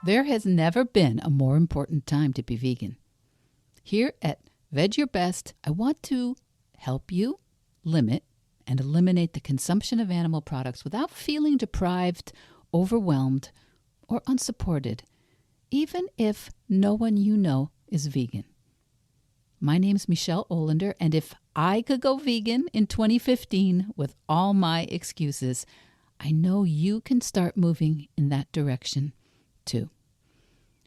There has never been a more important time to be vegan. Here at Veg Your Best, I want to help you limit and eliminate the consumption of animal products without feeling deprived, overwhelmed, or unsupported, even if no one you know is vegan. My name's Michelle Olander, and if I could go vegan in 2015 with all my excuses, I know you can start moving in that direction too.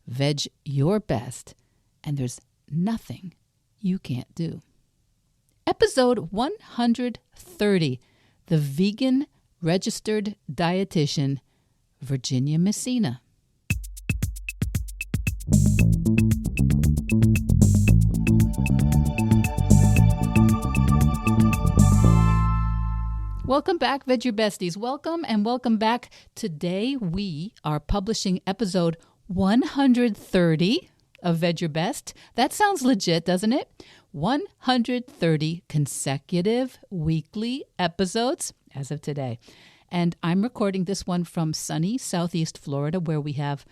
Veg your best, and there's nothing you can't do. Episode 130, The Vegan Registered Dietitian, Virginia Messina. Welcome back, Veg Your Besties. Welcome back. Today we are publishing episode 130 of Veg Your Best. That sounds legit, doesn't it? 130 consecutive weekly episodes as of today. And I'm recording this one from sunny Southeast Florida, where we have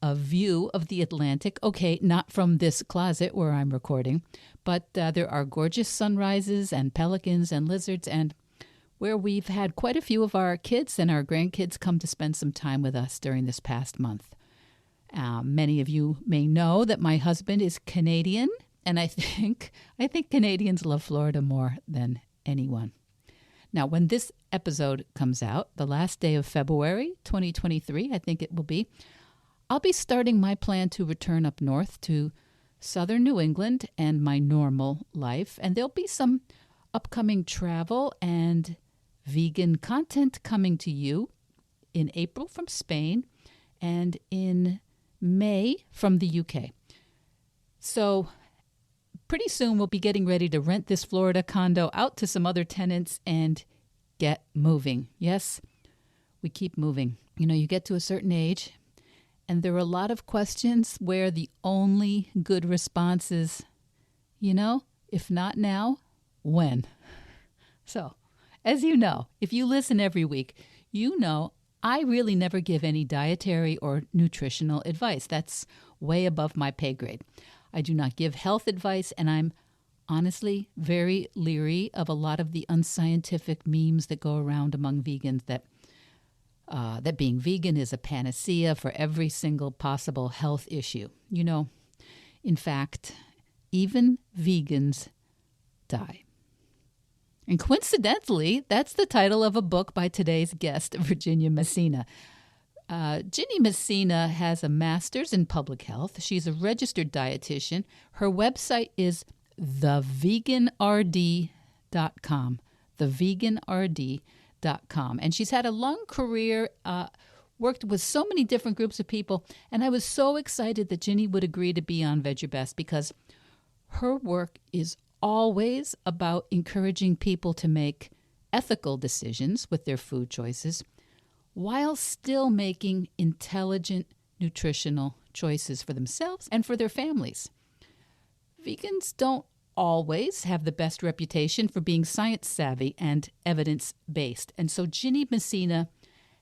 a view of the Atlantic. Okay, not from this closet where I'm recording, but there are gorgeous sunrises and pelicans and lizards, and where we've had quite a few of our kids and our grandkids come to spend some time with us during this past month. Many of you may know that my husband is Canadian, and I think Canadians love Florida more than anyone. Now, when this episode comes out, the last day of February 2023, I think it will be, I'll be starting my plan to return up north to southern New England and my normal life, and there'll be some upcoming travel and vegan content coming to you in April from Spain and in May from the UK. So pretty soon we'll be getting ready to rent this Florida condo out to some other tenants and get moving. Yes, we keep moving. You know, you get to a certain age and there are a lot of questions where the only good response is, if not now, when? So, as you know, if you listen every week, you know I really never give any dietary or nutritional advice. That's way above my pay grade. I do not give health advice, and I'm honestly very leery of a lot of the unscientific memes that go around among vegans that being vegan is a panacea for every single possible health issue. In fact, even vegans die. And coincidentally, that's the title of a book by today's guest, Virginia Messina. Ginny Messina has a master's in public health. She's a registered dietitian. Her website is theveganrd.com, theveganrd.com. And she's had a long career, worked with so many different groups of people. And I was so excited that Ginny would agree to be on Veg Your Best because her work is always about encouraging people to make ethical decisions with their food choices while still making intelligent nutritional choices for themselves and for their families. Vegans don't always have the best reputation for being science savvy and evidence-based. And so Ginny Messina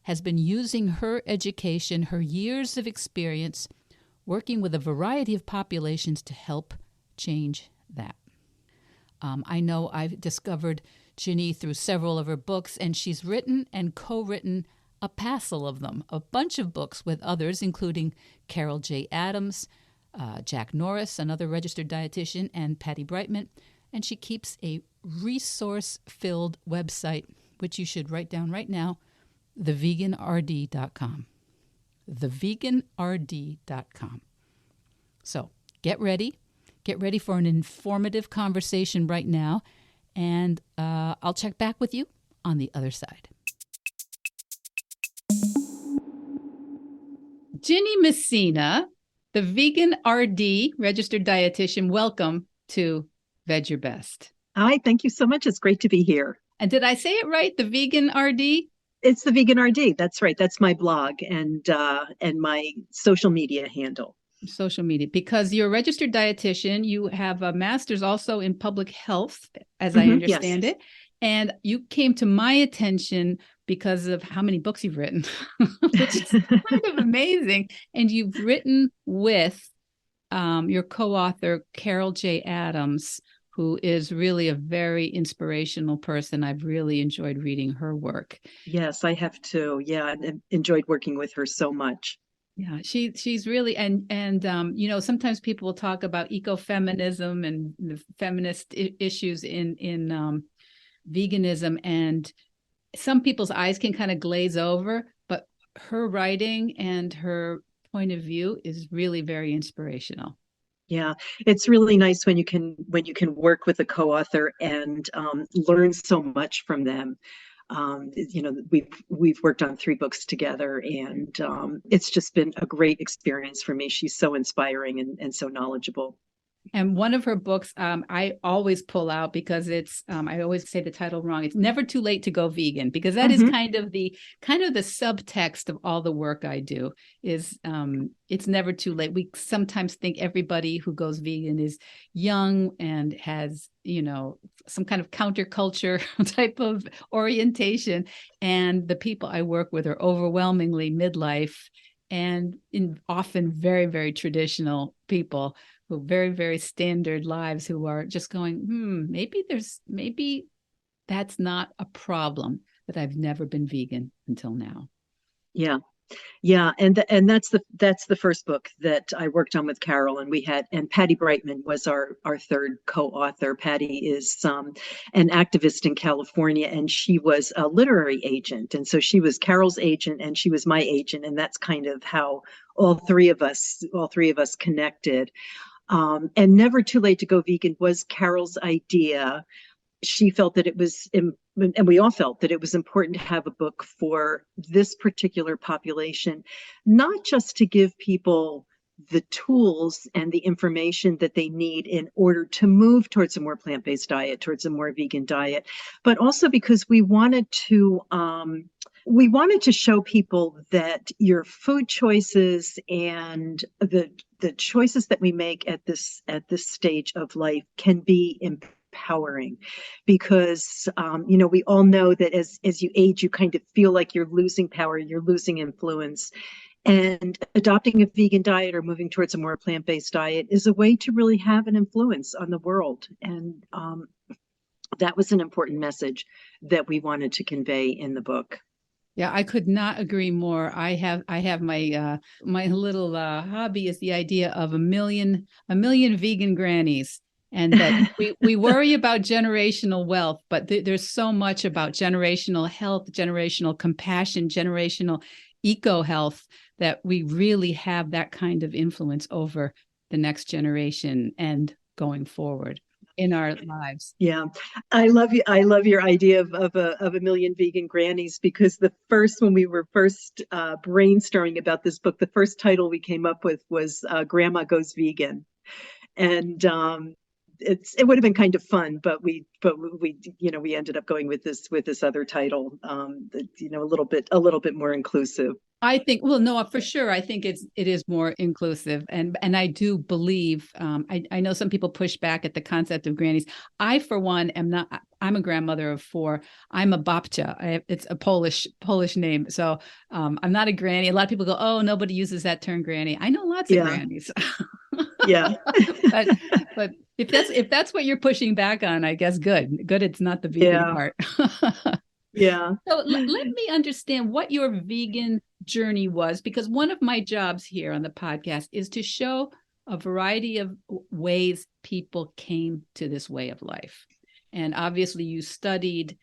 has been using her education, her years of experience, working with a variety of populations to help change that. I know I've discovered Ginny through several of her books, and she's written and co-written a passel of them, a bunch of books with others, including Carol J. Adams, Jack Norris, another registered dietitian, and Patty Brightman. And she keeps a resource-filled website, which you should write down right now, theveganrd.com. Theveganrd.com. So get ready. Get ready for an informative conversation right now, and I'll check back with you on the other side. Ginny Messina, the Vegan RD, registered dietitian, welcome to Veg Your Best. Hi, thank you so much. It's great to be here. And did I say it right, the Vegan RD? It's the Vegan RD. That's right. That's my blog and my social media handle. Social media, because you're a registered dietitian. You have a master's also in public health, as I understand it. And you came to my attention because of how many books you've written, which is kind of amazing. And you've written with your co-author, Carol J. Adams, who is really a very inspirational person. I've really enjoyed reading her work. Yes, I have too. Yeah, I enjoyed working with her so much. Yeah, she's really and sometimes people will talk about ecofeminism and the feminist issues in veganism, and some people's eyes can kind of glaze over, but her writing and her point of view is really very inspirational. Yeah, it's really nice when you can work with a co-author and learn so much from them. We've worked on 3 books together, and it's just been a great experience for me. She's so inspiring and so knowledgeable. And one of her books, I always pull out because it's, I always say the title wrong. It's Never Too Late to Go Vegan, because that is Mm-hmm. kind of the subtext of all the work I do is it's never too late. We sometimes think everybody who goes vegan is young and has, some kind of counterculture type of orientation. And the people I work with are overwhelmingly midlife and often very, very traditional people who very, very standard lives, who are just going, maybe that's not a problem, that I've never been vegan until now. Yeah. Yeah, and that's the first book that I worked on with Carol, and Patty Brightman was our third co-author. Patty is an activist in California, and she was a literary agent, and so she was Carol's agent, and she was my agent, and that's kind of how all three of us connected. And Never Too Late to Go Vegan was Carol's idea. She felt that it was, and we all felt that it was important to have a book for this particular population, not just to give people the tools and the information that they need in order to move towards a more plant-based diet, towards a more vegan diet, but also because we wanted to show people that your food choices and the choices that we make at this stage of life can be empowering, because we all know that as you age, you kind of feel like you're losing power, you're losing influence, and adopting a vegan diet or moving towards a more plant-based diet is a way to really have an influence on the world. And that was an important message that we wanted to convey in the book. Yeah, I could not agree more. I have my little hobby is the idea of a million vegan grannies, and that we worry about generational wealth, but there's so much about generational health, generational compassion, generational eco health, that we really have that kind of influence over the next generation and going forward in our lives. Yeah, I love you. I love your idea of a million vegan grannies, because when we were first brainstorming about this book, the first title we came up with was "Grandma Goes Vegan," and it would have been kind of fun, but we ended up going with this other title, a little bit more inclusive. I think, well, no, for sure. I think it is more inclusive, and I do believe. I know some people push back at the concept of grannies. I, for one, am not. I'm a grandmother of 4. I'm a babcia. It's a Polish name, so I'm not a granny. A lot of people go, "Oh, nobody uses that term, granny." I know lots of grannies. Yeah. but if that's what you're pushing back on, I guess good. It's not the vegan Yeah. part. Yeah. So let me understand what your vegan journey was, because one of my jobs here on the podcast is to show a variety of ways people came to this way of life. And obviously you studied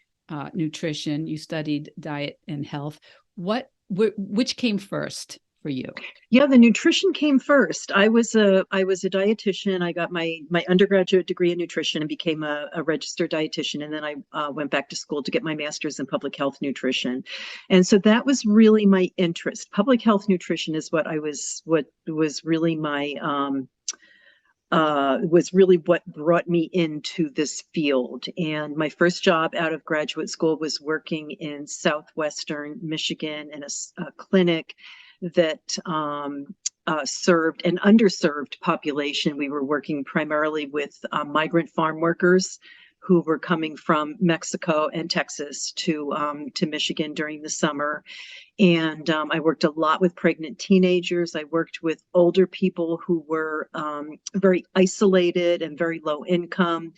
nutrition, you studied diet and health. Which came first for you? Yeah, the nutrition came first. I was a dietitian. I got my undergraduate degree in nutrition and became a registered dietitian, and then I went back to school to get my master's in public health nutrition. And so that was really my interest. Public health nutrition is what was really what brought me into this field. And my first job out of graduate school was working in southwestern Michigan in a clinic that served an underserved population. We were working primarily with migrant farm workers who were coming from Mexico and Texas to Michigan during the summer. And I worked a lot with pregnant teenagers. I worked with older people who were very isolated and very low income.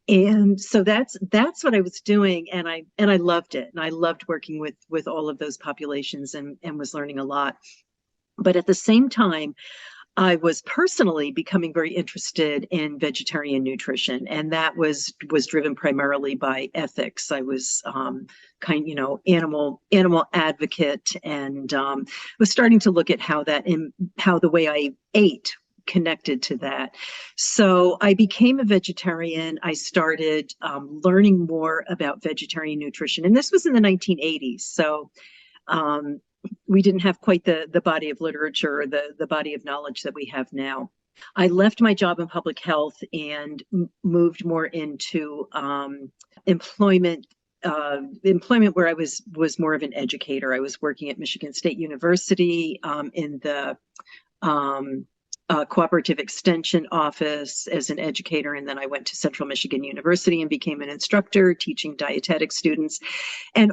And so that's what I was doing, and I loved it. And I loved working with all of those populations, and was learning a lot. But at the same time, I was personally becoming very interested in vegetarian nutrition, and that was driven primarily by ethics. I was animal advocate, and was starting to look at how the way I ate connected to that. So I became a vegetarian. I started learning more about vegetarian nutrition, and this was in the 1980s. So we didn't have quite the body of literature or the body of knowledge that we have now. I left my job in public health and moved more into employment where I was more of an educator. I was working at Michigan State University in the cooperative extension office as an educator, and then I went to Central Michigan University and became an instructor teaching dietetic students. And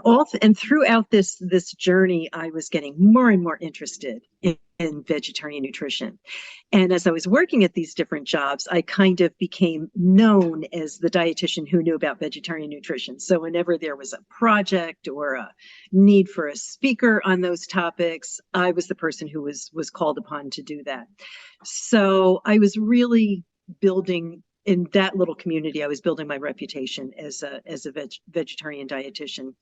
throughout this journey, I was getting more and more interested in vegetarian nutrition. And as I was working at these different jobs, I kind of became known as the dietitian who knew about vegetarian nutrition. So whenever there was a project or a need for a speaker on those topics, I was the person who was called upon to do that. So I was really building in that little community. I was building my reputation as a vegetarian dietitian.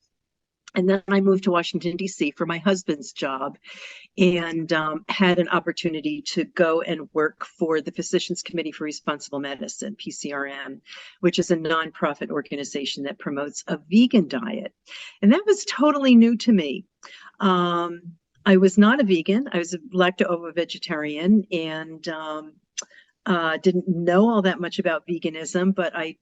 And then I moved to Washington, D.C. for my husband's job, and had an opportunity to go and work for the Physicians Committee for Responsible Medicine, PCRM, which is a nonprofit organization that promotes a vegan diet. And that was totally new to me. I was not a vegan. I was a lacto-ovo vegetarian, and didn't know all that much about veganism, but I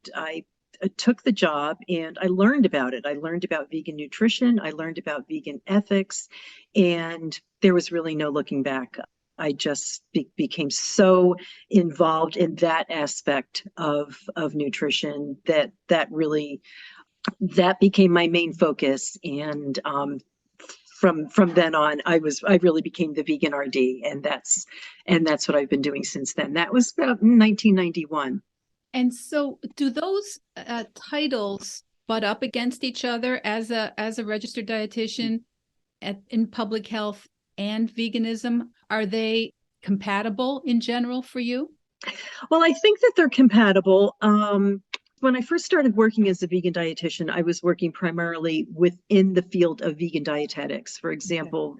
took the job and I learned about it. I learned about vegan nutrition. I learned about vegan ethics, and there was really no looking back. I just became so involved in that aspect of nutrition that became my main focus. And from then on, I really became the vegan RD, and that's what I've been doing since then. That was about 1991. And so do those titles butt up against each other as a registered dietitian in public health and veganism? Are they compatible in general for you? Well, I think that they're compatible. When I first started working as a vegan dietitian, I was working primarily within the field of vegan dietetics. For example,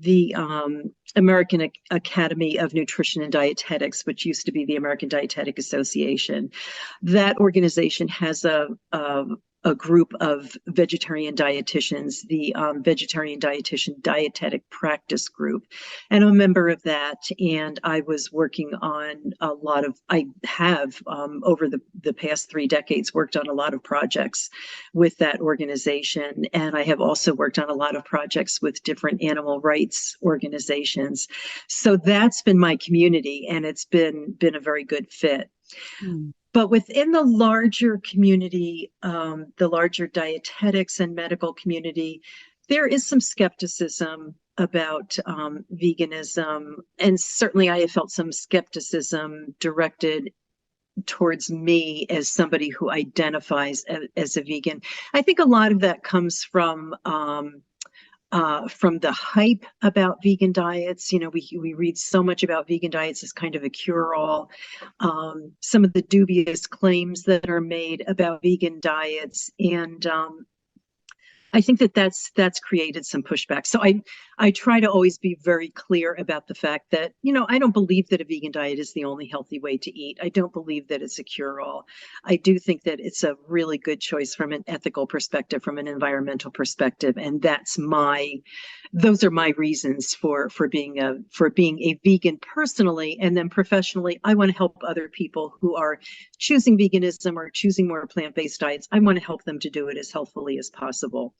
the American Academy of Nutrition and Dietetics, which used to be the American Dietetic Association. That organization has a group of vegetarian dietitians, the Vegetarian Dietitian Dietetic Practice Group. And I'm a member of that. And I was working on I have over the past 3 decades worked on a lot of projects with that organization. And I have also worked on a lot of projects with different animal rights organizations. So that's been my community, and it's been a very good fit. But within the larger community, the larger dietetics and medical community, there is some skepticism about veganism. And certainly I have felt some skepticism directed towards me as somebody who identifies as a vegan. I think a lot of that comes from the hype about vegan diets. You know, we read so much about vegan diets as kind of a cure-all. Some of the dubious claims that are made about vegan diets, and I think that's created some pushback. So I try to always be very clear about the fact that, you know, I don't believe that a vegan diet is the only healthy way to eat. I don't believe that it's a cure-all. I do think that it's a really good choice from an ethical perspective, from an environmental perspective, and those are my reasons for being a vegan personally. And then professionally, I want to help other people who are choosing veganism or choosing more plant-based diets. I want to help them to do it as healthfully as possible.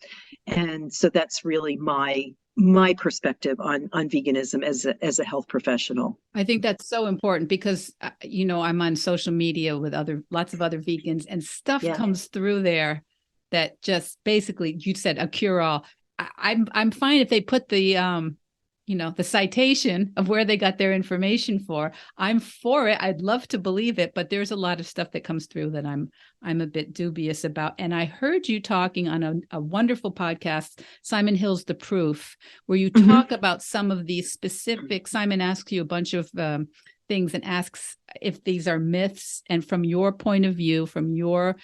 And so that's really my my perspective on veganism as a health professional. I think that's so important because I'm on social media with lots of other vegans, and stuff Yeah. comes through there that just basically, you said a cure all. I'm fine if they put the citation of where they got their information for. I'm for it. I'd love to believe it, but there's a lot of stuff that comes through that I'm a bit dubious about. And I heard you talking on a wonderful podcast, Simon Hill's The Proof, where you talk about some of these specific. Simon asks you a bunch of things and asks if these are myths, and from your point of view, from your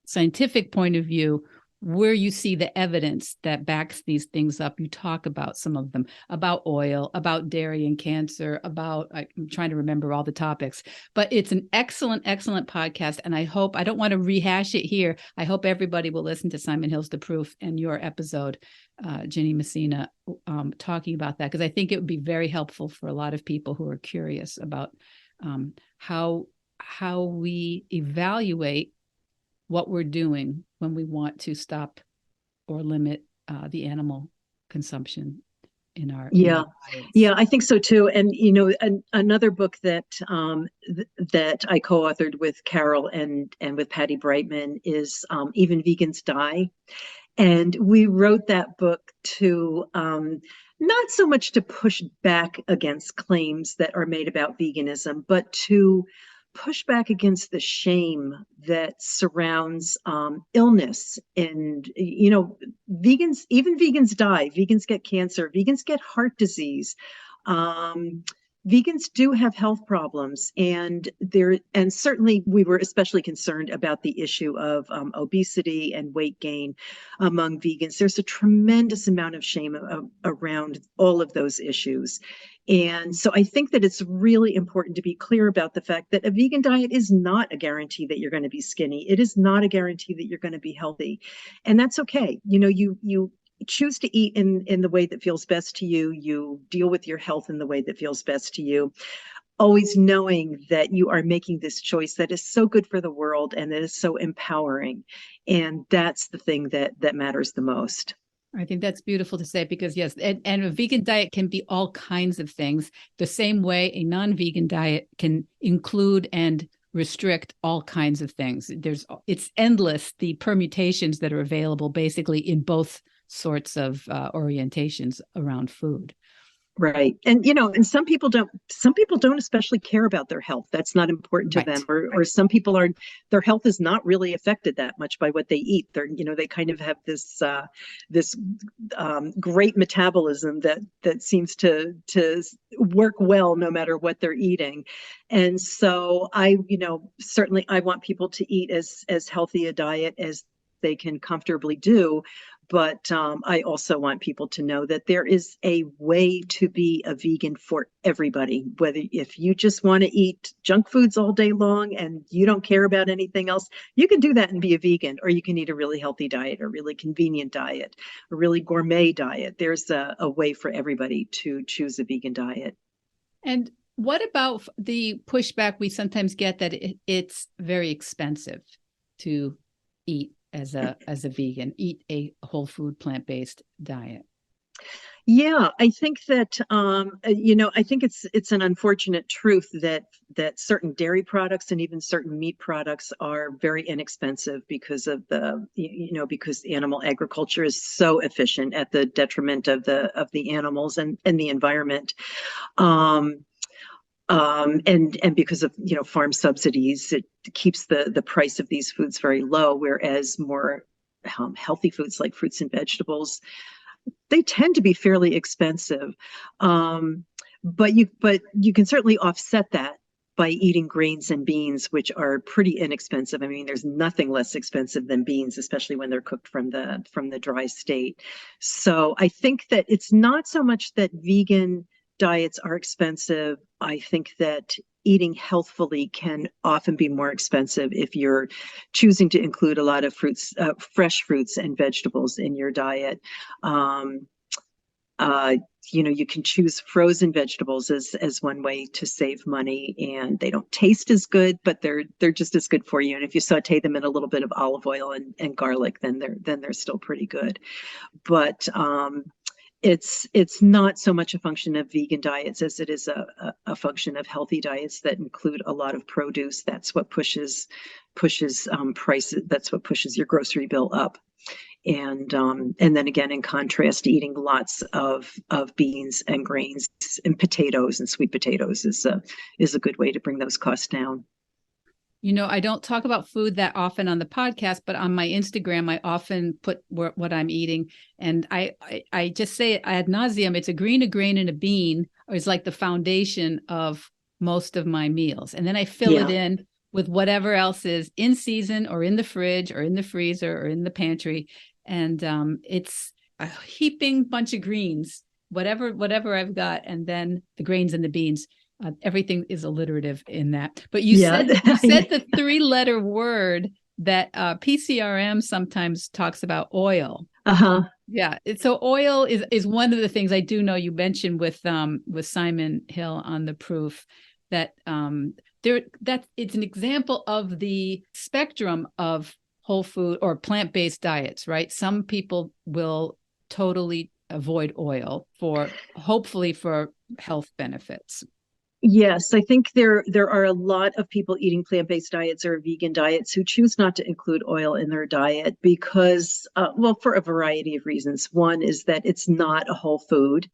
scientific point of view, where you see the evidence that backs these things up. You talk about some of them, about oil, about dairy and cancer, I'm trying to remember all the topics, but it's an excellent, excellent podcast. And I don't want to rehash it here. I hope everybody will listen to Simon Hill's The Proof and your episode, Ginny Messina, talking about that, because I think it would be very helpful for a lot of people who are curious about how we evaluate what we're doing when we want to stop or limit the animal consumption in our Yeah. diets. Yeah, I think so too. And another book that that I co-authored with Carol and with Patty Brightman is Even Vegans Die. And we wrote that book to not so much to push back against claims that are made about veganism, but to push back against the shame that surrounds illness. And vegans die, vegans get cancer, vegans get heart disease. Vegans do have health problems, and certainly we were especially concerned about the issue of obesity and weight gain among vegans. There's a tremendous amount of shame around all of those issues. And so I think that it's really important to be clear about the fact that a vegan diet is not a guarantee that you're going to be skinny. It is not a guarantee that you're going to be healthy. And that's okay. You choose to eat in the way that feels best to you. You deal with your health in the way that feels best to you, always knowing that you are making this choice that is so good for the world and that is so empowering. And that's the thing that matters the most. I think that's beautiful to say, because yes, and a vegan diet can be all kinds of things, the same way a non-vegan diet can include and restrict all kinds of things. It's endless, the permutations that are available basically in both sorts of orientations around food. Right. And some people don't especially care about their health. That's not important to them. Or some people their health is not really affected that much by what they eat. They kind of have this great metabolism that seems to work well no matter what they're eating. And so certainly I want people to eat as healthy a diet as they can comfortably do. But I also want people to know that there is a way to be a vegan for everybody. Whether if you just want to eat junk foods all day long and you don't care about anything else, you can do that and be a vegan. Or you can eat a really healthy diet, a really convenient diet, a really gourmet diet. There's a way for everybody to choose a vegan diet. And what about the pushback we sometimes get that it's very expensive to eat as a vegan, eat a whole food plant-based diet? Yeah, I think that I think it's an unfortunate truth that certain dairy products and even certain meat products are very inexpensive because of because animal agriculture is so efficient at the detriment of the animals and the environment. And because of farm subsidies, it keeps the price of these foods very low, whereas more healthy foods like fruits and vegetables, they tend to be fairly expensive. But you can certainly offset that by eating grains and beans, which are pretty inexpensive. I mean, there's nothing less expensive than beans, especially when they're cooked from the dry state. So I think that it's not so much that vegan diets are expensive. I think that eating healthfully can often be more expensive if you're choosing to include a lot of fruits, fresh fruits and vegetables in your diet. Uh, you can choose frozen vegetables as one way to save money, and they don't taste as good, but they're just as good for you. And if you saute them in a little bit of olive oil and garlic, then they're still pretty good. But it's not so much a function of vegan diets as it is a function of healthy diets that include a lot of produce. That's what pushes prices. That's what pushes your grocery bill up. And then again, in contrast, eating lots of beans and grains and potatoes and sweet potatoes is a good way to bring those costs down. I don't talk about food that often on the podcast, but on my Instagram, I often put what I'm eating. And I just say it ad nauseum. It's a grain, and a bean is like the foundation of most of my meals. And then I fill it in with whatever else is in season or in the fridge or in the freezer or in the pantry. And it's a heaping bunch of greens, whatever I've got. And then the grains and the beans. Everything is alliterative in that. But you said the 3-letter word that PCRM sometimes talks about, oil. Uh-huh. Yeah. So oil is one of the things I do know you mentioned with Simon Hill on the proof that that it's an example of the spectrum of whole food or plant-based diets, right? Some people will totally avoid oil hopefully for health benefits. Yes, I think there are a lot of people eating plant-based diets or vegan diets who choose not to include oil in their diet because, well, for a variety of reasons. One is that it's not a whole food.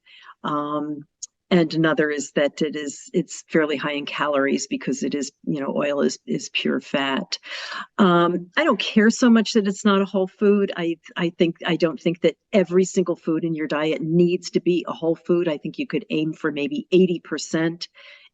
And another is that it's fairly high in calories because it is, oil is pure fat. I don't care so much that it's not a whole food. I don't think that every single food in your diet needs to be a whole food. I think you could aim for maybe 80%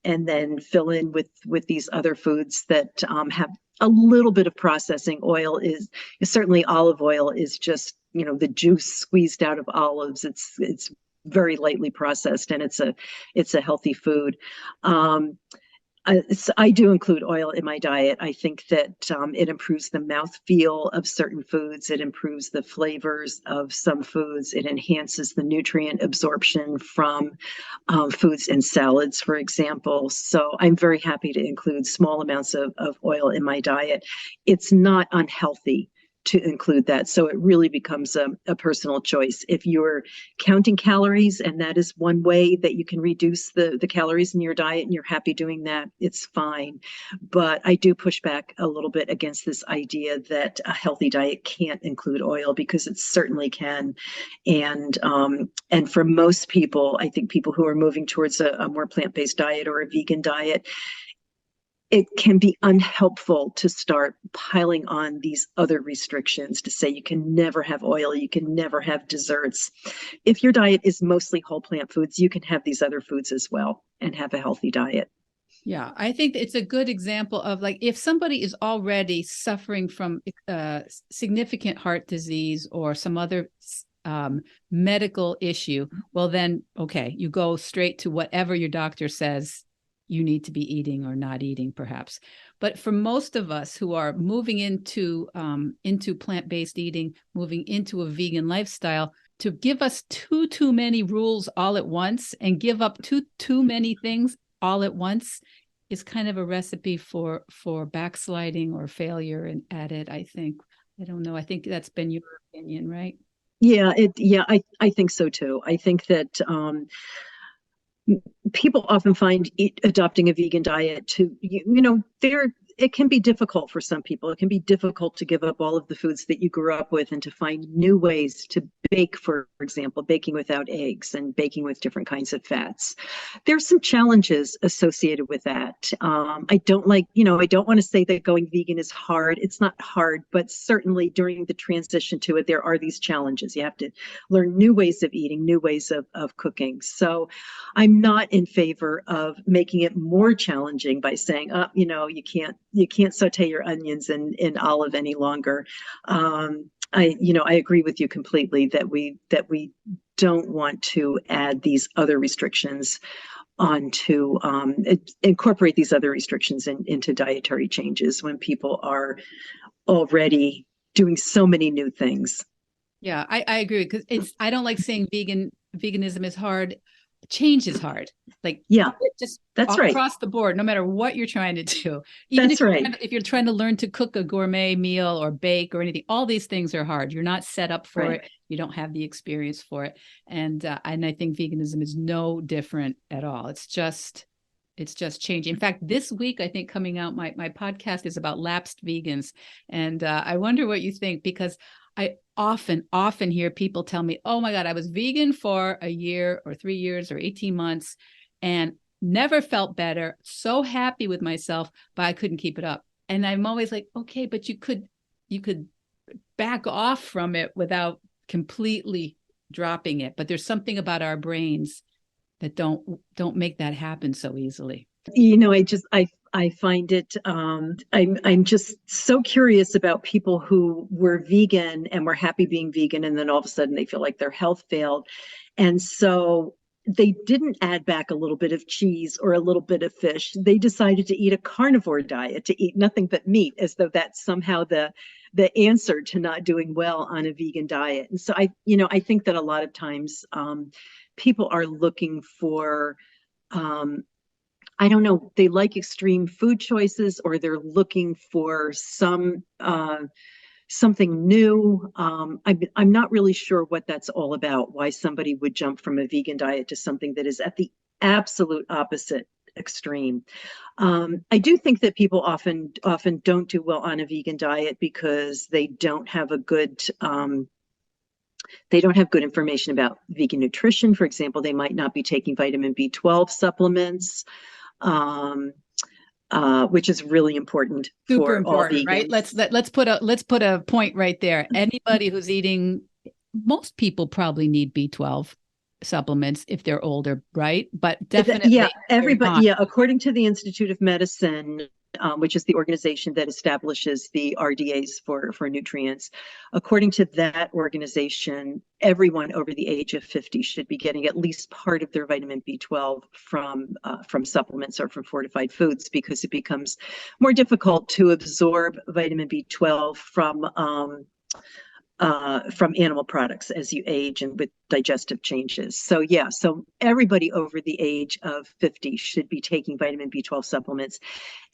and then fill in with these other foods that have a little bit of processing. Oil is certainly, olive oil is just, the juice squeezed out of olives. It's very lightly processed, and it's a healthy food. I do include oil in my diet. I think that it improves the mouthfeel of certain foods. It improves the flavors of some foods. It enhances the nutrient absorption from foods in salads, for example. So I'm very happy to include small amounts of oil in my diet. It's not unhealthy to include that. So it really becomes a personal choice. If you're counting calories, and that is one way that you can reduce the calories in your diet, and you're happy doing that, it's fine. But I do push back a little bit against this idea that a healthy diet can't include oil, because it certainly can. And for most people, I think people who are moving towards a more plant-based diet or a vegan diet, it can be unhelpful to start piling on these other restrictions to say you can never have oil, you can never have desserts. If your diet is mostly whole plant foods, you can have these other foods as well and have a healthy diet. Yeah, I think it's a good example of, like, if somebody is already suffering from significant heart disease or some other medical issue, well, then, okay, you go straight to whatever your doctor says you need to be eating or not eating, perhaps. But for most of us who are moving into plant-based eating, moving into a vegan lifestyle, to give us too many rules all at once and give up too many things all at once is kind of a recipe for backsliding or failure at it, I think. I don't know. I think that's been your opinion, right? Yeah, I think so too. I think that people often find adopting a vegan diet to, it can be difficult for some people. It can be difficult to give up all of the foods that you grew up with and to find new ways to bake, for example, baking without eggs and baking with different kinds of fats. There's some challenges associated with that. I don't want to say that going vegan is hard. It's not hard, but certainly during the transition to it, there are these challenges. You have to learn new ways of eating, new ways of cooking. So I'm not in favor of making it more challenging by saying, you can't saute your onions in olive any longer. I agree with you completely that we don't want to add these other restrictions onto incorporate these other restrictions into dietary changes when people are already doing so many new things. Yeah, I agree, because I don't like saying vegan veganism is hard, change is hard. Like, Yeah, just that's right. across the board, no matter what you're trying to do. Even That's right. if you're trying to learn to cook a gourmet meal or bake or anything, all these things are hard. You're not set up for Right. it. You don't have the experience for it. And I think veganism is no different at all. It's just changing. In fact, this week, I think coming out, my podcast is about lapsed vegans. And I wonder what you think, because I often hear people tell me, oh my God, I was vegan for a year or 3 years or 18 months and never felt better, so happy with myself, but I couldn't keep it up. And I'm always like, okay, but you could back off from it without completely dropping it. But there's something about our brains that don't make that happen so easily. I find it I'm just so curious about people who were vegan and were happy being vegan, and then all of a sudden they feel like their health failed. And so they didn't add back a little bit of cheese or a little bit of fish. They decided to eat a carnivore diet, to eat nothing but meat, as though that's somehow the answer to not doing well on a vegan diet. And so I think that a lot of times people are looking for I don't know, they like extreme food choices, or they're looking for something new. I'm not really sure what that's all about, why somebody would jump from a vegan diet to something that is at the absolute opposite extreme. I do think that people often don't do well on a vegan diet because they don't have good information about vegan nutrition. For example, they might not be taking vitamin B12 supplements, which is really important. Super For all important, right? vegans. Let's put a point right there. Anybody who's eating, most people probably need B12 supplements if they're older, right? But definitely, Yeah, everybody. Yeah, according to the Institute of Medicine, which is the organization that establishes the RDAs for nutrients. According to that organization, everyone over the age of 50 should be getting at least part of their vitamin B12 from supplements or from fortified foods, because it becomes more difficult to absorb vitamin B12 from animal products as you age and with digestive changes. So yeah, so everybody over the age of 50 should be taking vitamin B12 supplements,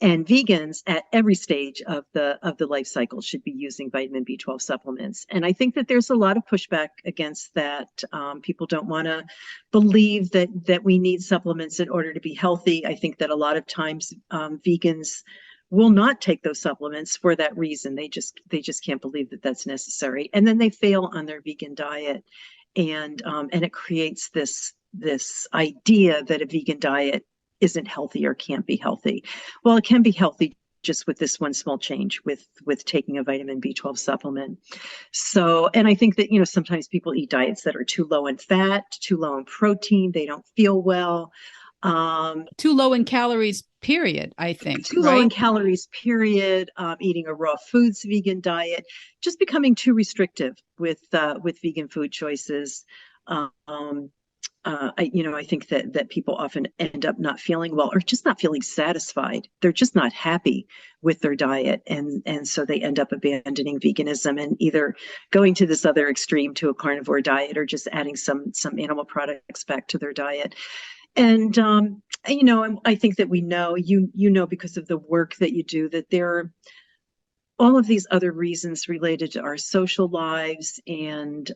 and vegans at every stage of the life cycle should be using vitamin B12 supplements. And I think that there's a lot of pushback against that. People don't want to believe that we need supplements in order to be healthy. I think that a lot of times vegans will not take those supplements for that reason. They just can't believe that that's necessary, and then they fail on their vegan diet, and it creates this idea that a vegan diet isn't healthy or can't be healthy. Well, it can be healthy just with this one small change, with taking a vitamin B12 supplement. So, and I think that sometimes people eat diets that are too low in fat, too low in protein. They don't feel well. Too low in calories, period, I think, Too right? low in calories, period. Eating a raw foods vegan diet, just becoming too restrictive with vegan food choices. I think that people often end up not feeling well, or just not feeling satisfied. They're just not happy with their diet, and so they end up abandoning veganism and either going to this other extreme, to a carnivore diet, or just adding some animal products back to their diet. And I think that we know, because of the work that you do, that there are all of these other reasons related to our social lives, and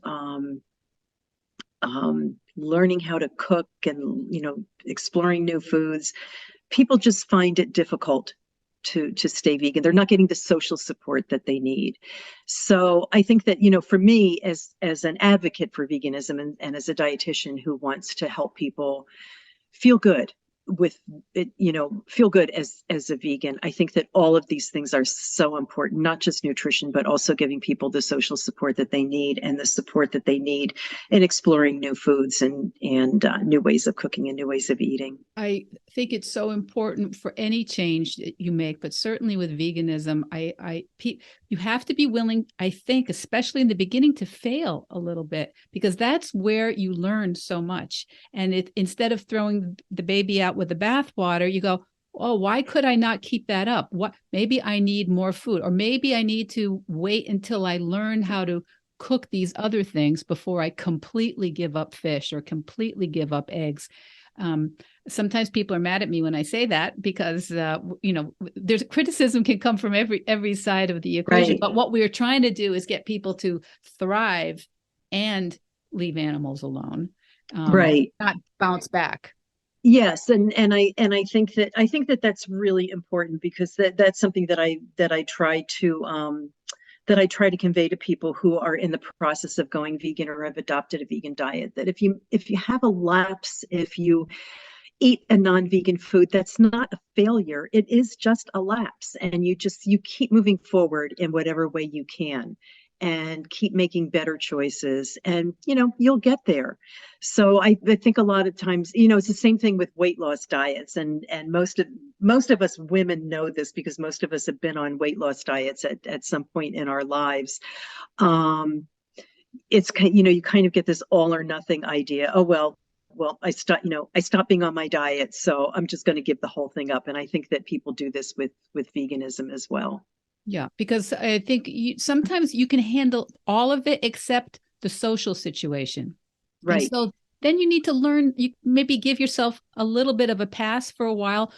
learning how to cook, and exploring new foods. People just find it difficult to stay vegan. They're not getting the social support that they need. So I think that for me, as an advocate for veganism, and as a dietitian who wants to help people feel good with it, feel good as a vegan, I think that all of these things are so important, not just nutrition, but also giving people the social support that they need, and the support that they need in exploring new foods, and new ways of cooking, and new ways of eating. I think it's so important for any change that you make, but certainly with veganism, you have to be willing, I think, especially in the beginning, to fail a little bit, because that's where you learn so much. And instead of throwing the baby out with the bathwater, you go, oh, why could I not keep that up? Maybe I need more food, or maybe I need to wait until I learn how to cook these other things before I completely give up fish or completely give up eggs. Sometimes people are mad at me when I say that because there's criticism can come from every side of the equation. Right. But what we're trying to do is get people to thrive and leave animals alone, Right. not bounce back. Yes, and I think that that's really important because that's something that I try to convey to people who are in the process of going vegan or have adopted a vegan diet, that if you have a lapse, if you eat a non-vegan food, that's not a failure. It is just a lapse, and you keep moving forward in whatever way you can and keep making better choices, and you'll get there. So I think a lot of times, it's the same thing with weight loss diets, and most of us women know this because most of us have been on weight loss diets at some point in our lives. um it's you kind of get this all or nothing idea. Oh, well, I stopped being on my diet, so I'm just going to give the whole thing up. And I think that people do this with veganism as well. Yeah, because I think sometimes you can handle all of it except the social situation. And Right. so then you need to learn, you maybe give yourself a little bit of a pass for a while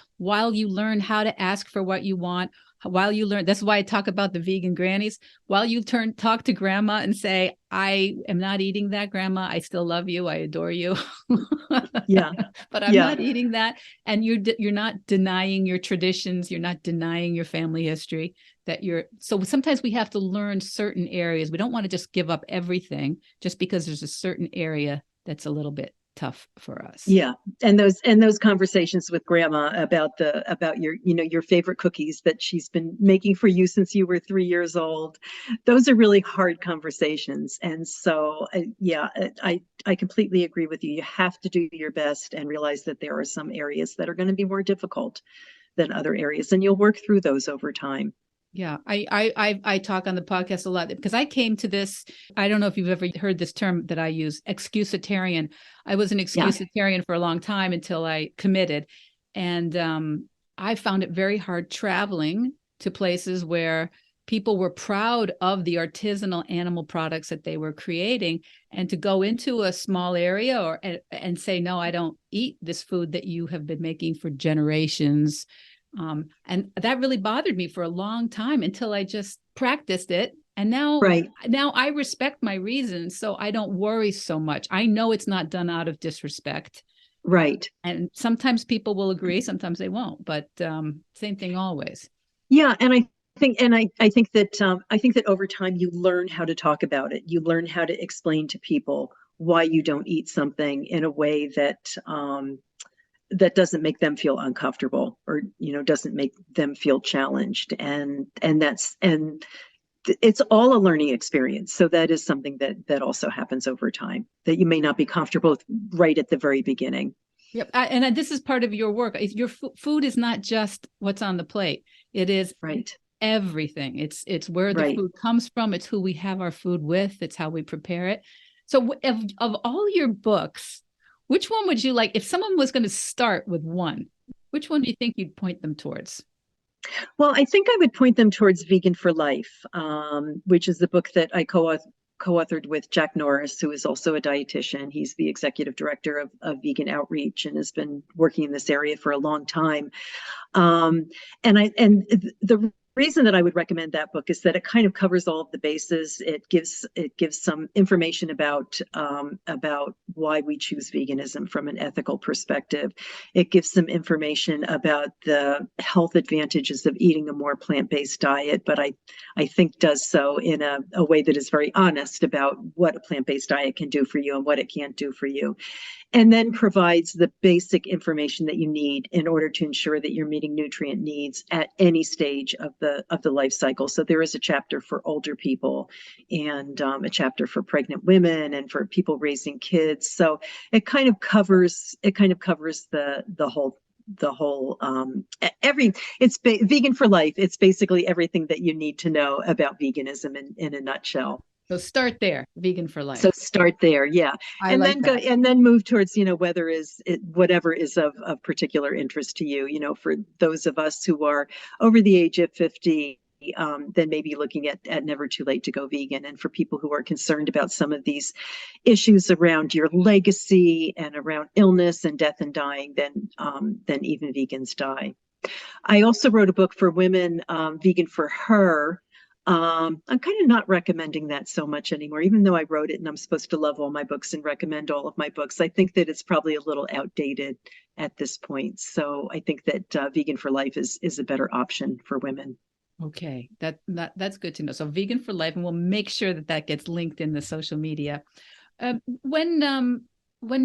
you learn how to ask for what you want, while you learn. That's why I talk about the vegan grannies. While you talk to grandma and say, I am not eating that, grandma. I still love you. I adore you. Yeah. But I'm Yeah. not eating that. And you're not denying your traditions. You're not denying your family history. So sometimes we have to learn certain areas. We don't want to just give up everything just because there's a certain area that's a little bit tough for us. Yeah. And those conversations with grandma about your favorite cookies that she's been making for you since you were 3 years old, those are really hard conversations. And so yeah, I completely agree with you. You have to do your best and realize that there are some areas that are going to be more difficult than other areas, and you'll work through those over time. Yeah, I talk on the podcast a lot because I came to this. I don't know if you've ever heard this term that I use, excusitarian. I was an Yeah. excusitarian for a long time until I committed, and I found it very hard traveling to places where people were proud of the artisanal animal products that they were creating, and to go into a small area and say, no, I don't eat this food that you have been making for generations. And that really bothered me for a long time until I just practiced it. And Right. now I respect my reasons, so I don't worry so much. I know it's not done out of disrespect. Right. And sometimes people will agree, sometimes they won't. But same thing always. Yeah, and I think that over time you learn how to talk about it. You learn how to explain to people why you don't eat something in a way that doesn't make them feel uncomfortable, or doesn't make them feel challenged. And it's all a learning experience. So that is something that also happens over time, that you may not be comfortable with right at the very beginning. Yep. And this is part of your work. Your food is not just what's on the plate. It is Right. everything. It's where the Right. food comes from. It's who we have our food with. It's how we prepare it. So of all your books, which one would you like? If someone was going to start with one, which one do you think you'd point them towards? Well, I think I would point them towards Vegan for Life, which is the book that I co-authored with Jack Norris, who is also a dietitian. He's the executive director of Vegan Outreach and has been working in this area for a long time. Um, and the reason that I would recommend that book is that it kind of covers all of the bases. It gives some information about why we choose veganism from an ethical perspective. It gives some information about the health advantages of eating a more plant-based diet, but I think does so in a way that is very honest about what a plant-based diet can do for you and what it can't do for you, and then provides the basic information that you need in order to ensure that you're meeting nutrient needs at any stage of the life cycle. So there is a chapter for older people, and a chapter for pregnant women and for people raising kids. So it kind of covers the whole every it's Vegan for Life. It's basically everything that you need to know about veganism in a nutshell. So start there, Vegan for So Life. start there, yeah, I and like then go that. and then move towards whatever is of particular interest to you. For those of us who are over the age of 50, then maybe looking at Never Too Late to Go Vegan. And for people who are concerned about some of these issues around your legacy and around illness and death and dying, then Even Vegans Die. I also wrote a book for women, Vegan for Her. I'm kind of not recommending that so much anymore, even though I wrote it and I'm supposed to love all my books and recommend all of my books. I think that it's probably a little outdated at this point. So I think that Vegan for Life is a better option for women. Okay, that's good to know. So Vegan for Life, and we'll make sure that gets linked in the social media. When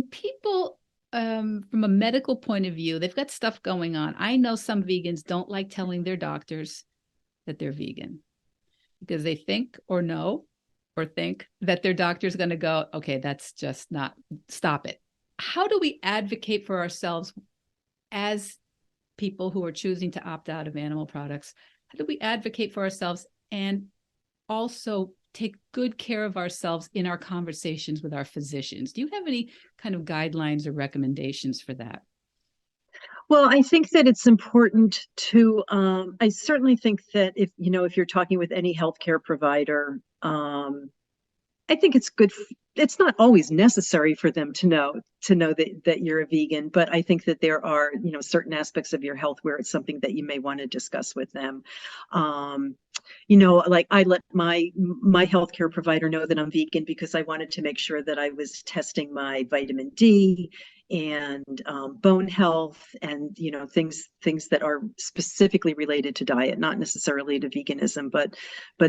people, from a medical point of view, they've got stuff going on. I know some vegans don't like telling their doctors that they're vegan because they think or know or think that their doctor's going to go, okay, that's just not, stop it. How do we advocate for ourselves as people who are choosing to opt out of animal products? How do we advocate for ourselves and also take good care of ourselves in our conversations with our physicians? Do you have any kind of guidelines or recommendations for that? Well, I think that it's important to, I certainly think that if you're talking with any healthcare provider, I think it's good. It's not always necessary for them to know that you're a vegan, but I think that there are, certain aspects of your health where it's something that you may want to discuss with them. Like I let my healthcare provider know that I'm vegan because I wanted to make sure that I was testing my vitamin D and bone health and things that are specifically related to diet, not necessarily to veganism, but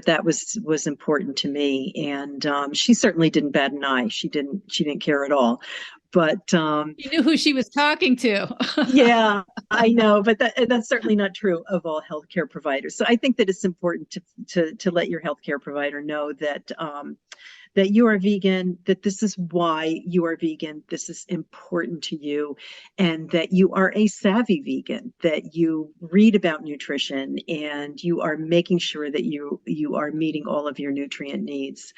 that was important to me. And she certainly didn't bat an eye. She didn't care at all. But you knew who she was talking to. Yeah, I know, but that's certainly not true of all healthcare providers. So I think that it's important to let your healthcare provider know that that you are vegan, that this is why you are vegan, this is important to you, and that you are a savvy vegan, that you read about nutrition and you are making sure that you are meeting all of your nutrient needs.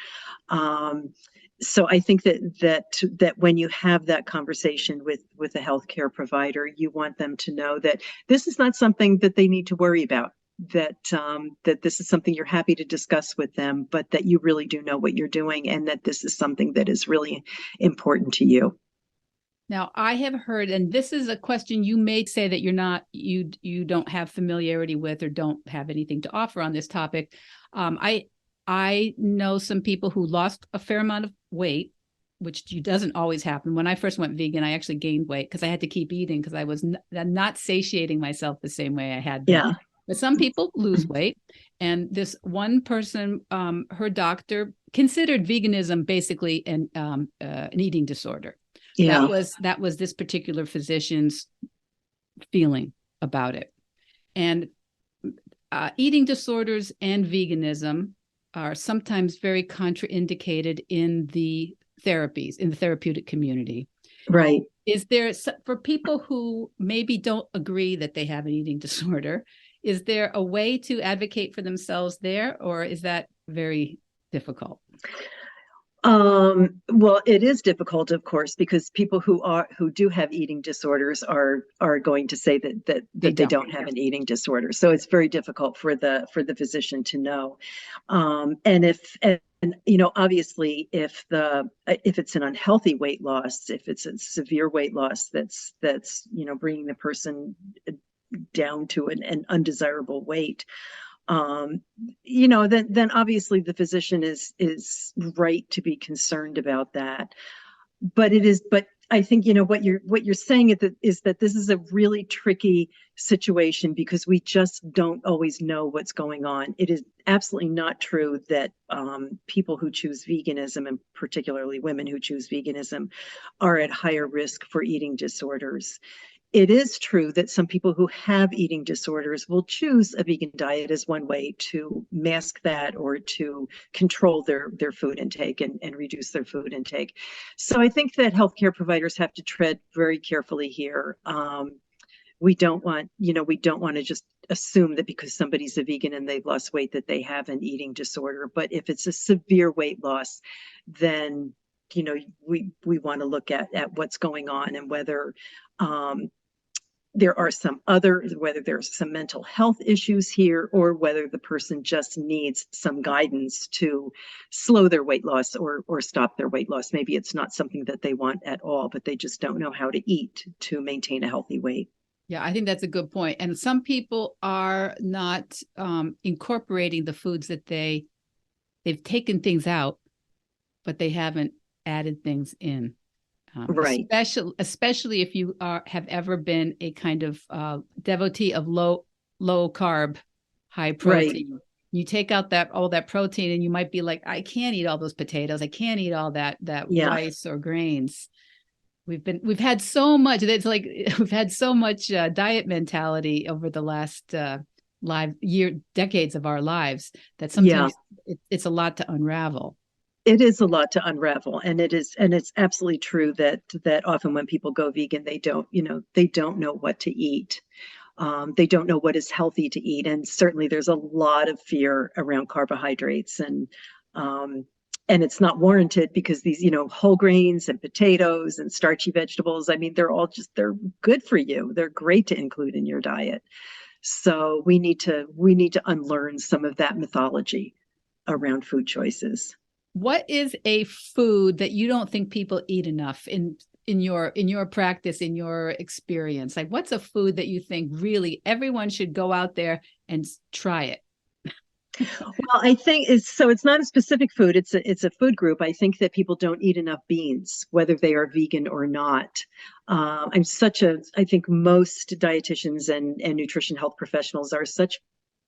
So I think that when you have that conversation with a healthcare provider, you want them to know that this is not something that they need to worry about, that this is something you're happy to discuss with them, but that you really do know what you're doing and that this is something that is really important to you. Now, I have heard, and this is a question you may say that you don't have familiarity with or don't have anything to offer on this topic. I know some people who lost a fair amount of weight, which doesn't always happen. When I first went vegan, I actually gained weight because I had to keep eating because I was not satiating myself the same way I had been. Yeah. But some people lose weight. And this one person, her doctor considered veganism basically an eating disorder. Yeah. That was this particular physician's feeling about it. And eating disorders and veganism are sometimes very contraindicated in the therapies, in the therapeutic community. Right. Is there, for people who maybe don't agree that they have an eating disorder, is there a way to advocate for themselves there, or is that very difficult? Well, it is difficult, of course, because people who do have eating disorders are going to say that they don't have an eating disorder. So it's very difficult for the physician to know. And obviously, if it's an unhealthy weight loss, if it's a severe weight loss that's bringing the person down to an undesirable weight, then obviously the physician is right to be concerned about that. But I think what you're saying is that this is a really tricky situation because we just don't always know what's going on. It is absolutely not true that people who choose veganism, and particularly women who choose veganism, are at higher risk for eating disorders. It is true that some people who have eating disorders will choose a vegan diet as one way to mask that or to control their food intake and reduce their food intake. So I think that healthcare providers have to tread very carefully here. We don't want to just assume that because somebody's a vegan and they've lost weight that they have an eating disorder. But if it's a severe weight loss, then we want to look at what's going on and whether there are some other, whether there's some mental health issues here, or whether the person just needs some guidance to slow their weight loss or stop their weight loss. Maybe it's not something that they want at all, but they just don't know how to eat to maintain a healthy weight. Yeah, I think that's a good point. And some people are not incorporating the foods that they've taken things out, but they haven't added things in. Right. Especially if you have ever been a kind of devotee of low carb, high protein. Right. You take out all that protein, and you might be like, I can't eat all those potatoes. I can't eat all that Yeah. rice or grains. We've had so much. It's like we've had so much diet mentality over the last decades of our lives that sometimes it's a lot to unravel. It is a lot to unravel, and it's absolutely true that often when people go vegan, they don't know what to eat. They don't know what is healthy to eat, and certainly there's a lot of fear around carbohydrates, and it's not warranted, because these whole grains and potatoes and starchy vegetables, I mean, they're good for you. They're great to include in your diet. So we need to unlearn some of that mythology around food choices. What is a food that you don't think people eat enough in your practice, in your experience? Like, what's a food that you think really everyone should go out there and try it? Well, I think it's not a specific food. It's a food group. I think that people don't eat enough beans, whether they are vegan or not. I think most dietitians and nutrition health professionals are such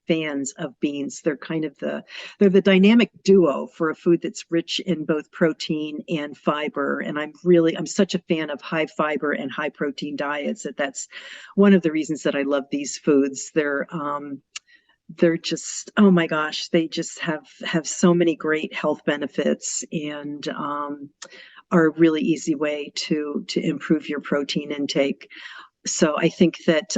fans of beans. They're kind of they're the dynamic duo for a food that's rich in both protein and fiber. And I'm such a fan of high fiber and high protein diets that's one of the reasons that I love these foods. They're just, oh my gosh, they just have so many great health benefits, and are a really easy way to improve your protein intake. So I think that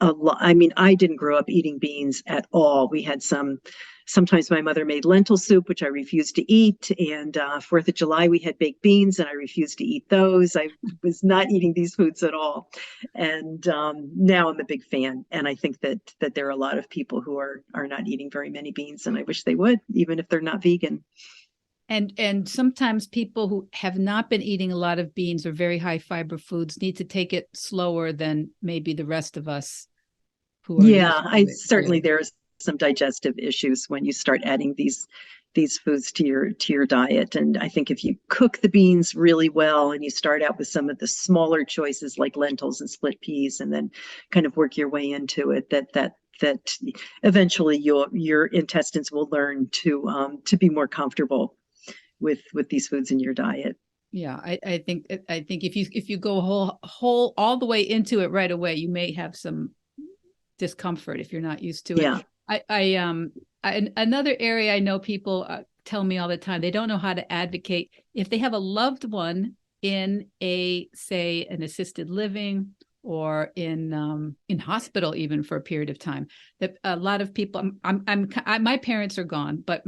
I mean, I didn't grow up eating beans at all. We had sometimes my mother made lentil soup, which I refused to eat. And 4th of July, we had baked beans, and I refused to eat those. I was not eating these foods at all. And now I'm a big fan. And I think that there are a lot of people who are not eating very many beans, and I wish they would, even if they're not vegan. And sometimes people who have not been eating a lot of beans or very high fiber foods need to take it slower than maybe the rest of us who are certainly there's some digestive issues when you start adding these foods to your diet. And I think if you cook the beans really well, and you start out with some of the smaller choices like lentils and split peas, and then kind of work your way into it, that eventually your intestines will learn to be more comfortable with these foods in your diet. Yeah, I think if you go whole all the way into it right away, you may have some discomfort if you're not used to it. Yeah. Another area I know people tell me all the time, they don't know how to advocate if they have a loved one in say an assisted living or in hospital, even for a period of time. That a lot of people, my parents are gone, but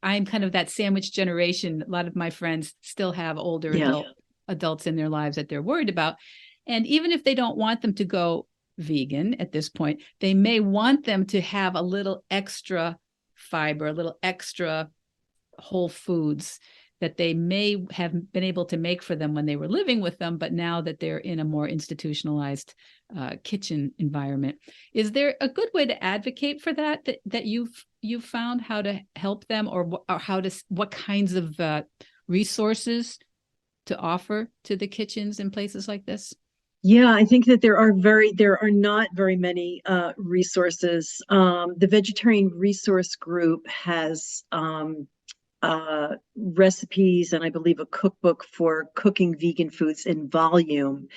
I'm kind of that sandwich generation. A lot of my friends still have older adults in their lives that they're worried about, and even if they don't want them to go vegan at this point, they may want them to have a little extra fiber, a little extra whole foods that they may have been able to make for them when they were living with them, but now that they're in a more institutionalized kitchen environment. Is there a good way to advocate for that you've found, how to help them, or what kinds of resources to offer to the kitchens in places like this? Yeah, I think that there are not very many resources. The Vegetarian Resource Group has recipes, and I believe a cookbook for cooking vegan foods in volume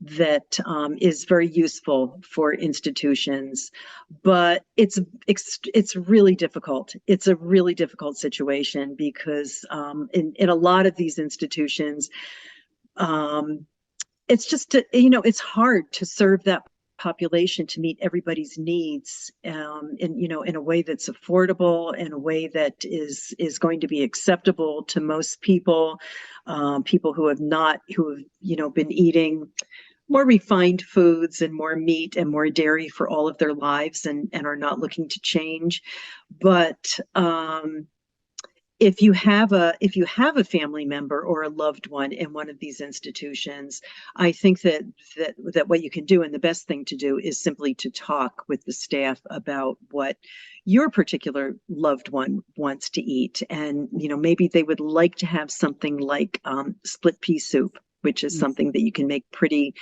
that is very useful for institutions. But it's really difficult. It's a really difficult situation, because in a lot of these institutions, it's just it's hard to serve that population, to meet everybody's needs in a way that's affordable, in a way that is going to be acceptable to most people, people who have been eating more refined foods and more meat and more dairy for all of their lives and are not looking to change. But if you have a family member or a loved one in one of these institutions, I think that what you can do, and the best thing to do, is simply to talk with the staff about what your particular loved one wants to eat. And maybe they would like to have something like split pea soup, which is something that you can make pretty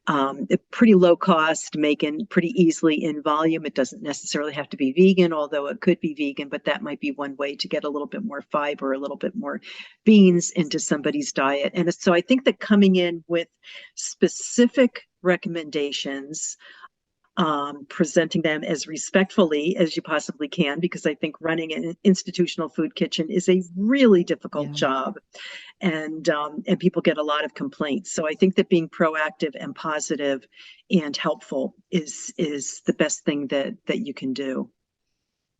low cost, making pretty easily in volume. It doesn't necessarily have to be vegan, although it could be vegan, but that might be one way to get a little bit more fiber, a little bit more beans into somebody's diet. And so I think that coming in with specific recommendations, presenting them as respectfully as you possibly can, because I think running an institutional food kitchen is a really difficult job, and people get a lot of complaints. So I think that being proactive and positive and helpful is the best thing that you can do.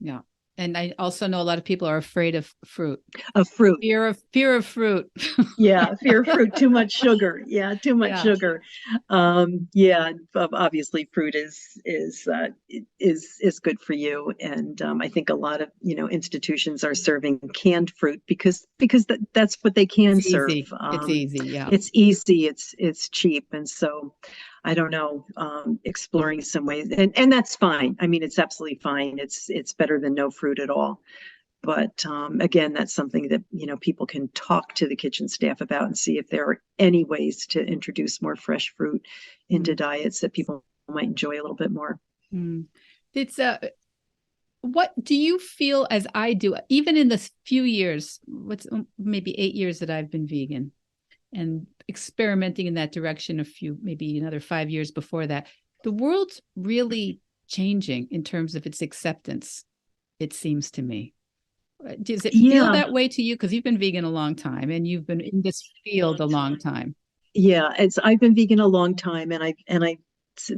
Yeah. And I also know a lot of people are afraid of fruit. Fear of fruit. Yeah, fear of fruit. Too much sugar. Yeah, too much sugar. Yeah, obviously, fruit is good for you, and I think a lot of institutions are serving canned fruit because that's what they can serve. It's easy. Yeah, it's easy. It's cheap, and so I don't know, exploring some ways, and that's fine. I mean, it's absolutely fine. It's better than no fruit at all. But again, that's something that people can talk to the kitchen staff about and see if there are any ways to introduce more fresh fruit into diets that people might enjoy a little bit more. It's what do you feel, as I do, even in the few years, what's maybe 8 years that I've been vegan and experimenting in that direction, maybe another 5 years before that, the world's really changing in terms of its acceptance, it seems to me. Does it feel that way to you? Because you've been vegan a long time and you've been in this field a long time. Yeah, I've been vegan a long time, and I've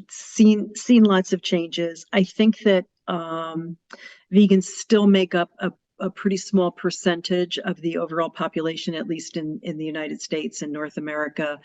seen lots of changes. I think that vegans still make up a pretty small percentage of the overall population, at least in the United States and North America.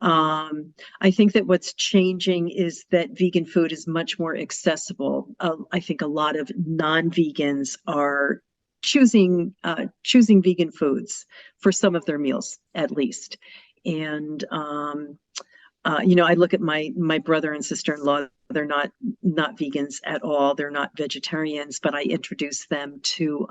I think that what's changing is that vegan food is much more accessible. I think a lot of non-vegans are choosing vegan foods for some of their meals, at least. And I look at my brother and sister-in-law. They're not vegans at all. They're not vegetarians, but I introduce them to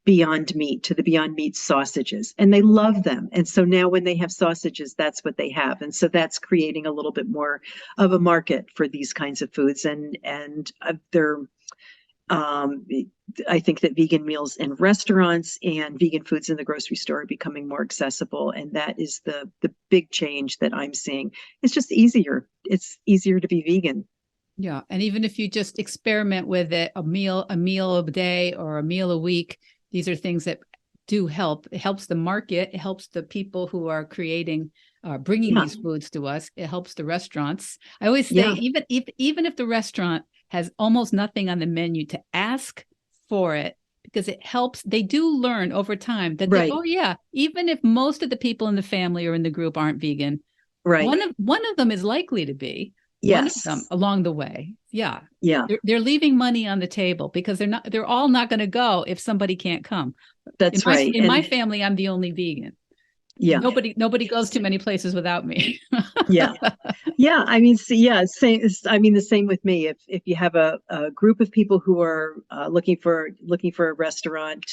Beyond Meat, to the Beyond Meat sausages, and they love them. And so now when they have sausages, that's what they have. And so that's creating a little bit more of a market for these kinds of foods. And they're I think that vegan meals in restaurants and vegan foods in the grocery store are becoming more accessible. And that is the big change that I'm seeing. It's just easier. It's easier to be vegan. Yeah. And even if you just experiment with it, a meal a day or a meal a week, these are things that do help. It helps the market. It helps the people who are creating, bringing these foods to us. It helps the restaurants. I always say, even if the restaurant has almost nothing on the menu, to ask for it, because it helps. They do learn over time that, even if most of the people in the family or in the group aren't vegan, one of them is likely to be. One of them along the way. Yeah. They're leaving money on the table because they're all not going to go if somebody can't come. That's right. In my family, I'm the only vegan. Yeah. Nobody goes too many places without me. Yeah. I mean, same. I mean, the same with me. If you have a group of people who are looking for a restaurant,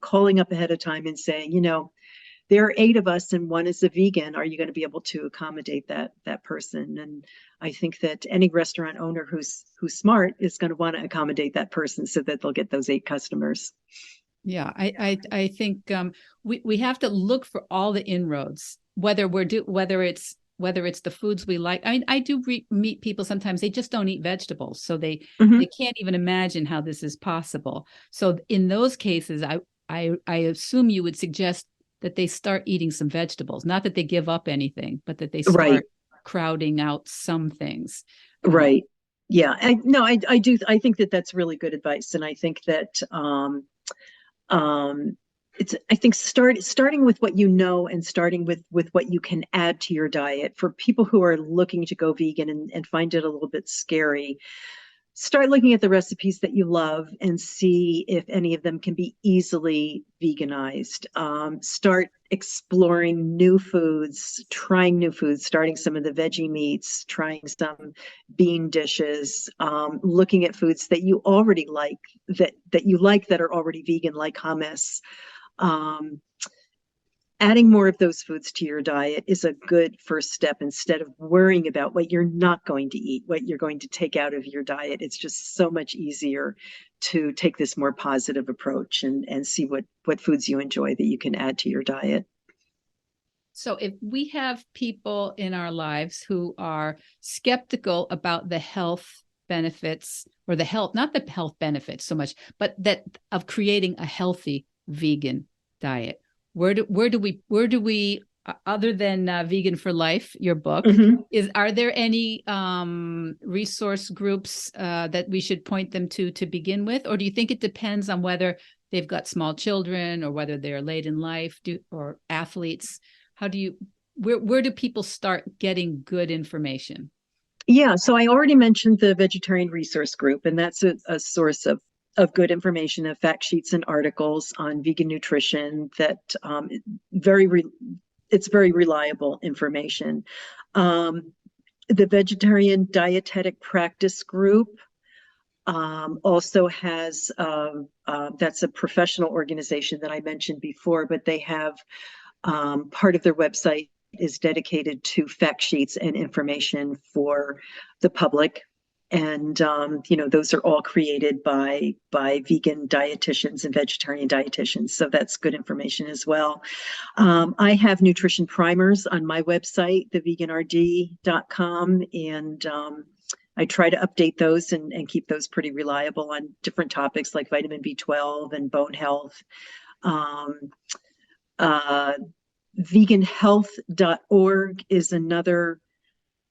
calling up ahead of time and saying, there are 8 of us and one is a vegan. Are you going to be able to accommodate that person? And I think that any restaurant owner who's smart is going to want to accommodate that person so that they'll get those 8 customers. Yeah, I think we have to look for all the inroads, whether it's the foods we like. I mean, I do meet people sometimes, they just don't eat vegetables, so they can't even imagine how this is possible. So in those cases, I assume you would suggest that they start eating some vegetables, not that they give up anything, but that they start crowding out some things. Right. Yeah. I do. I think that that's really good advice. And I think that, I think starting with what you know and starting with what you can add to your diet. For people who are looking to go vegan and find it a little bit scary, start looking at the recipes that you love and see if any of them can be easily veganized. Start exploring new foods, trying new foods, starting some of the veggie meats, trying some bean dishes, looking at foods that you already like, that you like that are already vegan, like hummus. Um, Adding more of those foods to your diet is a good first step instead of worrying about what you're not going to eat, what you're going to take out of your diet. It's just so much easier to take this more positive approach and see what foods you enjoy that you can add to your diet. So if we have people in our lives who are skeptical about the health benefits, or the health, not the health benefits so much, but that of creating a healthy vegan diet, where do we other than Vegan for Life, your book, are there any resource groups that we should point them to begin with? Or do you think it depends on whether they've got small children or whether they're late in life, or athletes? How do you, where do people start getting good information? Yeah, so I already mentioned the Vegetarian Resource Group, and that's a source of good information, of fact sheets and articles on vegan nutrition that it's very reliable information. The Vegetarian Dietetic Practice Group also has, that's a professional organization that I mentioned before, but they have part of their website is dedicated to fact sheets and information for the public. And, those are all created by vegan dietitians and vegetarian dietitians. So that's good information as well. I have nutrition primers on my website, theveganrd.com, and I try to update those and keep those pretty reliable on different topics like vitamin B12 and bone health. Veganhealth.org is another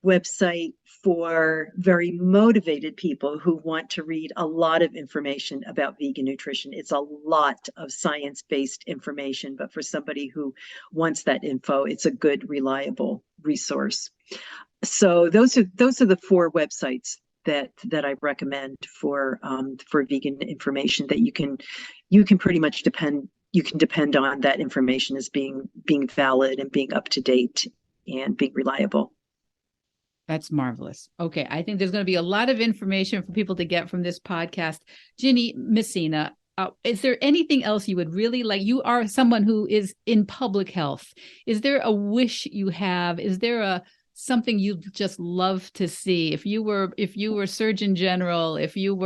website for very motivated people who want to read a lot of information about vegan nutrition. It's a lot of science-based information, but for somebody who wants that info, it's a good, reliable resource. So those are the four websites that I recommend for vegan information that you can pretty much depend on that information as being valid and being up to date and being reliable. That's marvelous. Okay, I think there's going to be a lot of information for people to get from this podcast. Ginny, Messina, is there anything else you would really like? You are someone who is in public health. Is there a wish you have? Is there something you'd just love to see? If you were Surgeon General, if you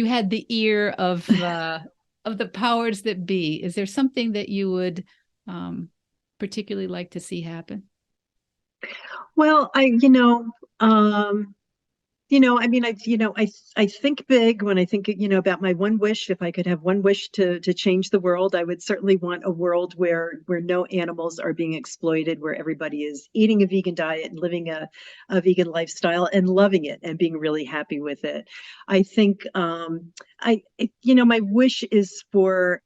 had the ear of the powers that be, is there something that you would particularly like to see happen? Well, I think big when I think, about my one wish. If I could have one wish to change the world, I would certainly want a world where no animals are being exploited, where everybody is eating a vegan diet and living a vegan lifestyle and loving it and being really happy with it. I think, my wish is for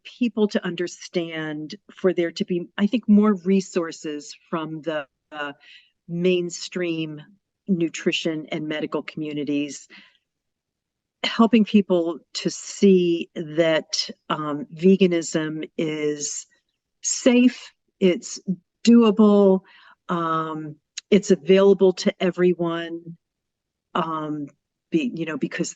people to understand, for there to be, I think, more resources from the mainstream nutrition and medical communities, helping people to see that veganism is safe, it's doable, it's available to everyone. Because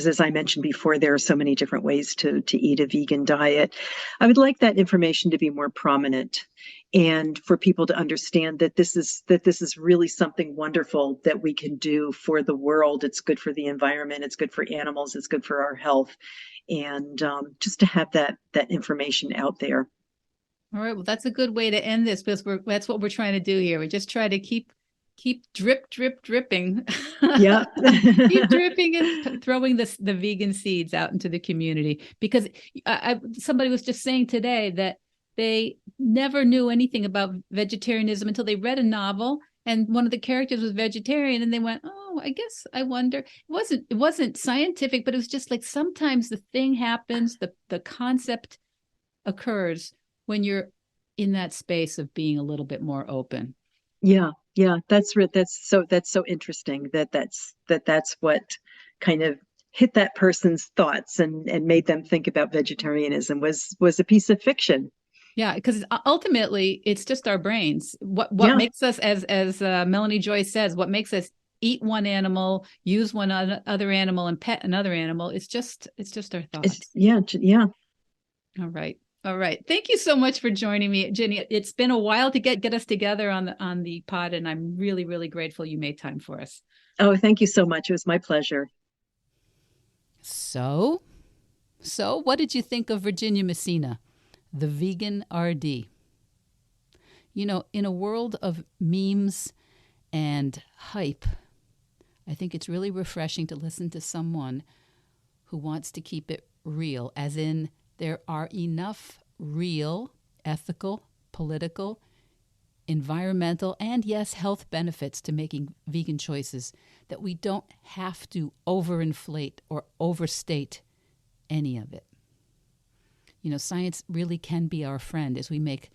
as I mentioned before, there are so many different ways to eat a vegan diet. I would like that information to be more prominent, and for people to understand that this is really something wonderful that we can do for the world. It's good for the environment, it's good for animals, it's good for our health, and just to have that information out there. All right, well, that's a good way to end this, because that's what we're trying to do here. We just try to keep dripping. Yeah. Keep dripping and throwing the vegan seeds out into the community, because somebody was just saying today that they never knew anything about vegetarianism until they read a novel and one of the characters was vegetarian, and they went, oh, I wonder. It wasn't scientific, but it was just like sometimes the thing happens, the concept occurs when you're in that space of being a little bit more open. Yeah, yeah, that's so interesting that's what kind of hit that person's thoughts and made them think about vegetarianism was a piece of fiction. Yeah, because ultimately it's just our brains. What Yeah, makes us, as Melanie Joyce says, what makes us eat one animal, use one other animal, and pet another animal? It's just our thoughts. yeah. All right. All right. Thank you so much for joining me, Ginny. It's been a while to get us together on the pod, and I'm really, really grateful you made time for us. Oh, thank you so much. It was my pleasure. So what did you think of Virginia Messina, the vegan RD? You know, in a world of memes and hype, I think it's really refreshing to listen to someone who wants to keep it real, as in there are enough real, ethical, political, environmental, and yes, health benefits to making vegan choices that we don't have to overinflate or overstate any of it. You know, science really can be our friend as we make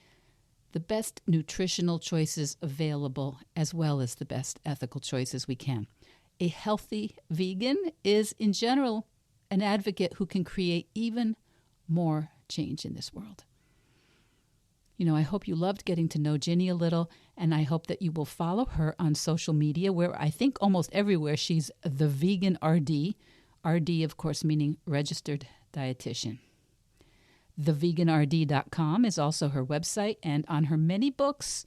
the best nutritional choices available as well as the best ethical choices we can. A healthy vegan is, in general, an advocate who can create even more change in this world. You know, I hope you loved getting to know Ginny a little, and I hope that you will follow her on social media, where I think almost everywhere she's the vegan RD. RD, of course, meaning registered dietitian. TheVeganRD.com is also her website, and on her many books,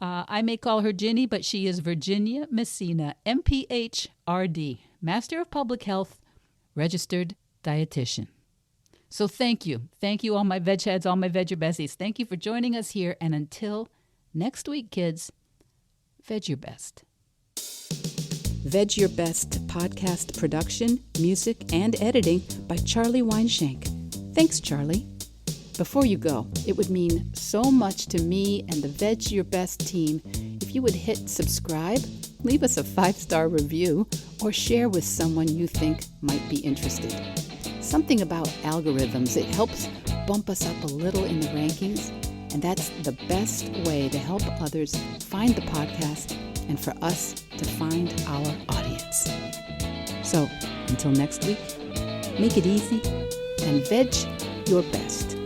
I may call her Ginny, but she is Virginia Messina, MPH-RD, Master of Public Health, registered dietitian. So thank you. Thank you, all my veg heads, all my veg besties. Thank you for joining us here. And until next week, kids, veg your best. Veg Your Best podcast production, music, and editing by Charlie Weinshank. Thanks, Charlie. Before you go, it would mean so much to me and the Veg Your Best team if you would hit subscribe, leave us a 5-star review, or share with someone you think might be interested. Something about algorithms, it helps bump us up a little in the rankings, and that's the best way to help others find the podcast and for us to find our audience. So, until next week, make it easy and veg your best.